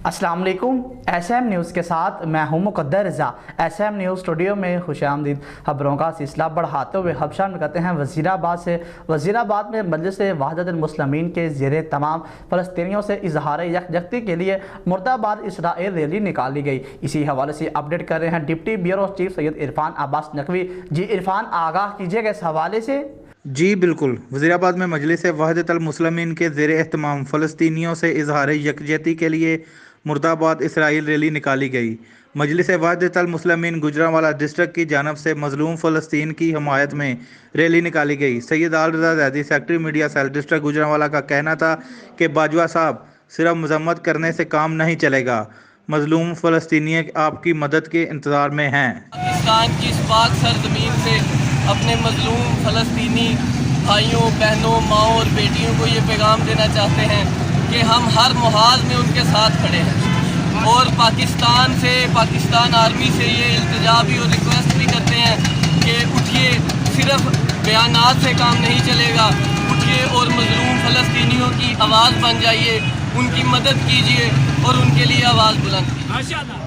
अस्सलाम वालेकुम। SM news के साथ मैं हूं मुक़द्दर रज़ा। SM न्यूज़ स्टूडियो में खुशामदीद। खबरों का सिलसिला बढ़ाते हुए खबशान में कहते हैं वज़ीराबाद से। वज़ीराबाद में मजलिस वहदतुल मुस्लिमीन के ज़ेरे तमाम फ़लस्तीनियों से इजहार यकजहती के लिए मुर्दाबाद इसराइल रैली निकाली गई। इसी हवाले से अपडेट कर रहे हैं deputy bureau chief Syed Irfan Abbas Naqvi. जी इरफान, आगाह कीजिएगा इस हवाले से। जी बिल्कुल। वज़ीराबाद में मजलिस वहदतुल मुस्लिमीन के ज़ेरे एहतमाम फ़लस्तीनियों से इजहार यकजहती के लिए मुर्दाबाद इसराइल रैली निकाली गई। मजलिस वहदतुल मुस्लिमीन गुजरांवाला डिस्ट्रिक्ट की जानब से मजलूम फ़लस्तीन की हमायत में रैली निकाली गई। Syed Al Raza Zaidi secretary media cell district Gujranwala का कहना था कि बाजवा साहब, सिर्फ मजम्मत करने से काम नहीं चलेगा, मजलूम फ़लस्तीनी आपकी मदद के इंतज़ार में हैं। पाकिस्तान की इस पाक सरजमीन से अपने मजलूम फ़लस्तीनी भाइयों, बहनों, माओं और बेटियों को ये पैगाम देना चाहते हैं कि हम हर मुहाज में उनके साथ खड़े हैं और पाकिस्तान आर्मी से ये इल्तिजा भी और रिक्वेस्ट भी करते हैं कि उठिए, सिर्फ बयानात से काम नहीं चलेगा, उठिए और मजलूम फ़लस्तीनियों की आवाज़ बन जाइए, उनकी मदद कीजिए और उनके लिए आवाज़ बुलंद कीजिए।